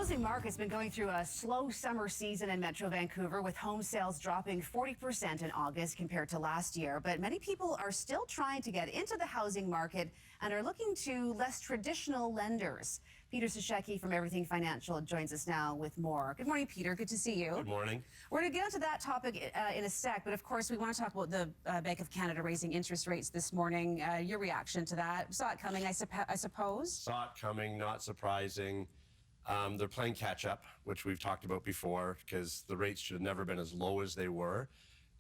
housing market's been going through a slow summer season in Metro Vancouver, with home sales dropping 40% in August compared to last year. But many people are still trying to get into the housing market and are looking to less traditional lenders. Peter Sashecki from Everything Financial joins us now with more. Good morning, Peter. Good to see you. Good morning. We're going to get into that topic in a sec, but of course we want to talk about the Bank of Canada raising interest rates this morning. Your reaction to that? Saw it coming, I suppose? Saw it coming, not surprising. They're playing catch up, which we've talked about before, because the rates should have never been as low as they were.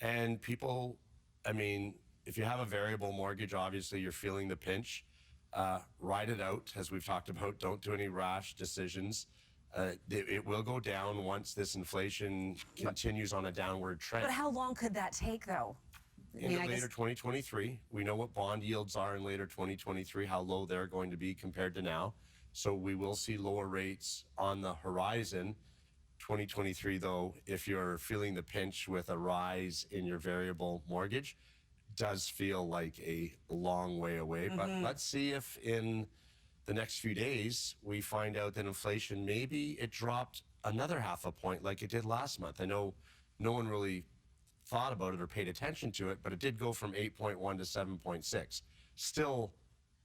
And people, I mean, if you have a variable mortgage, obviously you're feeling the pinch. Ride it out, as we've talked about. Don't do any rash decisions. It will go down once this inflation continues on a downward trend. But how long could that take, though? Into later 2023. We know what bond yields are in later 2023, how low they're going to be compared to now. So we will see lower rates on the horizon. 2023, though, if you're feeling the pinch with a rise in your variable mortgage, does feel like a long way away. But let's see if in the next few days we find out that inflation, maybe it dropped another half a point like it did last month. I know no one really thought about it or paid attention to it, but it did go from 8.1 to 7.6. Still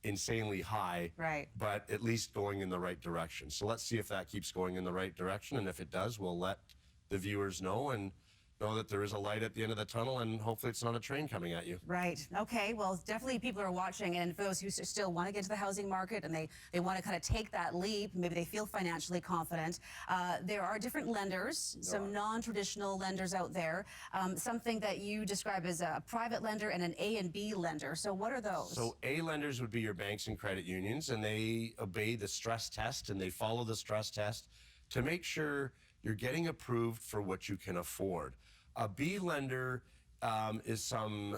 insanely high, right, but at least going in the right direction. So let's see if that keeps going in the right direction, and if it does, we'll let the viewers know and know that there is a light at the end of the tunnel, and hopefully it's not a train coming at you. Right. Okay. Well, definitely people are watching, and for those who still want to get to the housing market and they want to kind of take that leap, maybe they feel financially confident, there are different lenders, some non-traditional lenders out there, something that you describe as a private lender and an A and B lender. So what are those? So A lenders would be your banks and credit unions, and they obey the stress test and they follow the stress test to make sure you're getting approved for what you can afford. A B lender is some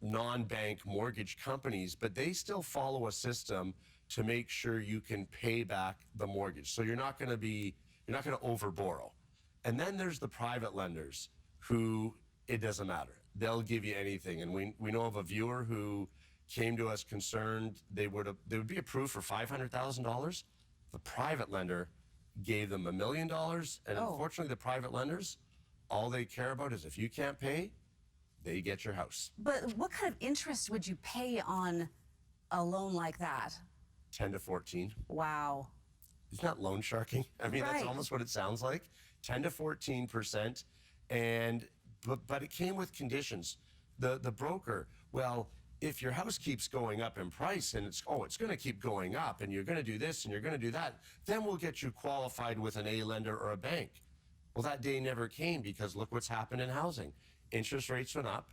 non-bank mortgage companies, but they still follow a system to make sure you can pay back the mortgage. So you're not going to overborrow. And then there's the private lenders who, it doesn't matter. They'll give you anything. And we know of a viewer who came to us concerned they would be approved for $500,000. The private lender gave them $1 million, and unfortunately the private lenders, all they care about is if you can't pay, they get your house. But what kind of interest would you pay on a loan like that? 10 to 14. Wow. Isn't that loan sharking? I mean, right. That's almost what it sounds like. 10 to 14%. But it came with conditions. The broker, well, if your house keeps going up in price and it's going to keep going up and you're going to do this and you're going to do that, then we'll get you qualified with an A lender or a bank. Well, that day never came, because look what's happened in housing. Interest rates went up.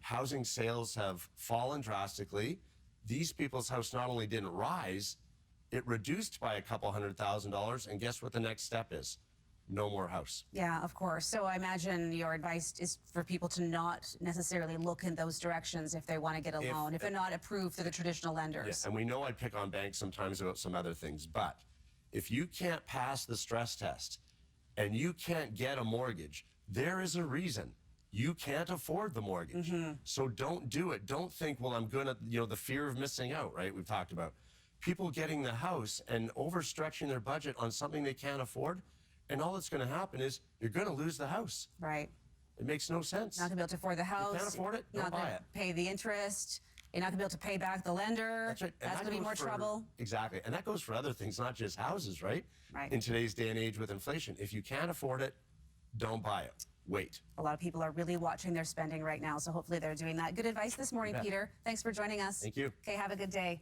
Housing sales have fallen drastically. These people's house not only didn't rise, it reduced by a couple $100,000. And guess what the next step is? No more house. Yeah, of course. So I imagine your advice is for people to not necessarily look in those directions if they want to get a loan, if they're not approved through the traditional lenders. Yeah, and we know I pick on banks sometimes about some other things, but if you can't pass the stress test and you can't get a mortgage, there is a reason. You can't afford the mortgage. So don't do it. Don't think, well, I'm going to, the fear of missing out, right? We've talked about people getting the house and overstretching their budget on something they can't afford. And all that's going to happen is you're going to lose the house. Right. It makes no sense. Not going to be able to afford the house. You can't afford it, don't buy it. Pay the interest. You're not going to be able to pay back the lender. That's right. That's going to be more trouble. Exactly. And that goes for other things, not just houses, right? Right. In today's day and age with inflation, if you can't afford it, don't buy it. Wait. A lot of people are really watching their spending right now, so hopefully they're doing that. Good advice this morning, Peter. Thanks for joining us. Thank you. Okay, have a good day.